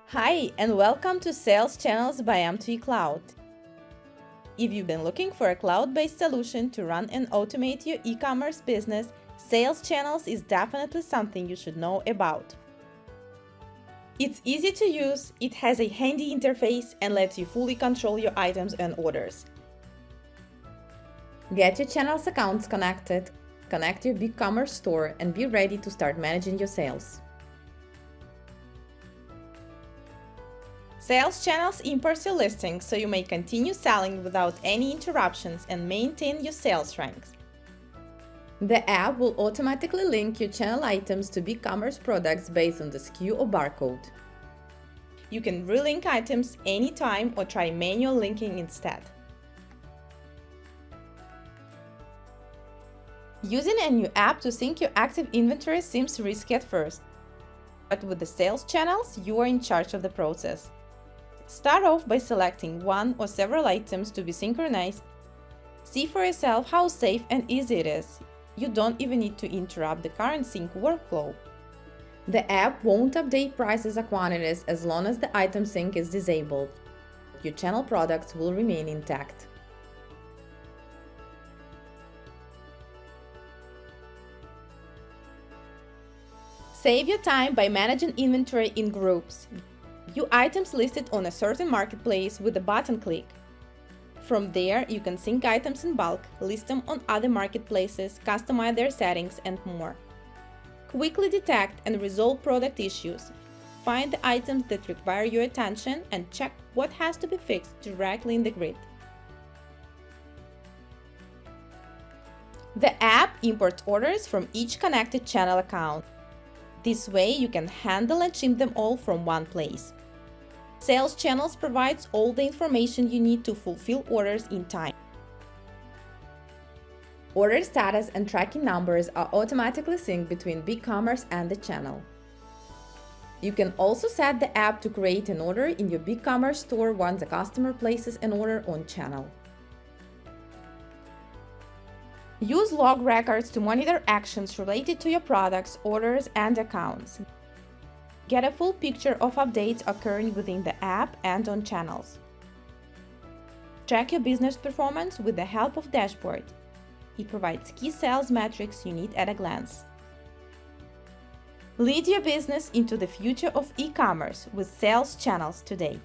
Hi, and welcome to Sales Channels by M2E Cloud. If you've been looking for a cloud-based solution to run and automate your e-commerce business, Sales Channels is definitely something you should know about. It's easy to use, it has a handy interface, and lets you fully control your items and orders. Get your channels accounts connected, connect your BigCommerce store, and be ready to start managing your sales. Sales Channels imports your listings so you may continue selling without any interruptions and maintain your sales ranks. The app will automatically link your channel items to BigCommerce products based on the SKU or barcode. You can relink items anytime or try manual linking instead. Using a new app to sync your active inventory seems risky at first, but with the Sales Channels, you are in charge of the process. Start off by selecting one or several items to be synchronized. See for yourself how safe and easy it is. You don't even need to interrupt the current sync workflow. The app won't update prices or quantities as long as the item sync is disabled. Your channel products will remain intact. Save your time by managing inventory in groups. View items listed on a certain marketplace with a button click. From there, you can sync items in bulk, list them on other marketplaces, customize their settings, and more. Quickly detect and resolve product issues. Find the items that require your attention and check what has to be fixed directly in the grid. The app imports orders from each connected channel account. This way, you can handle and ship them all from one place. Sales Channels provides all the information you need to fulfill orders in time. Order status and tracking numbers are automatically synced between BigCommerce and the channel. You can also set the app to create an order in your BigCommerce store once a customer places an order on channel. Use log records to monitor actions related to your products, orders, and accounts. Get a full picture of updates occurring within the app and on channels. Track your business performance with the help of dashboard. It provides key sales metrics you need at a glance. Lead your business into the future of e-commerce with Sales Channels today.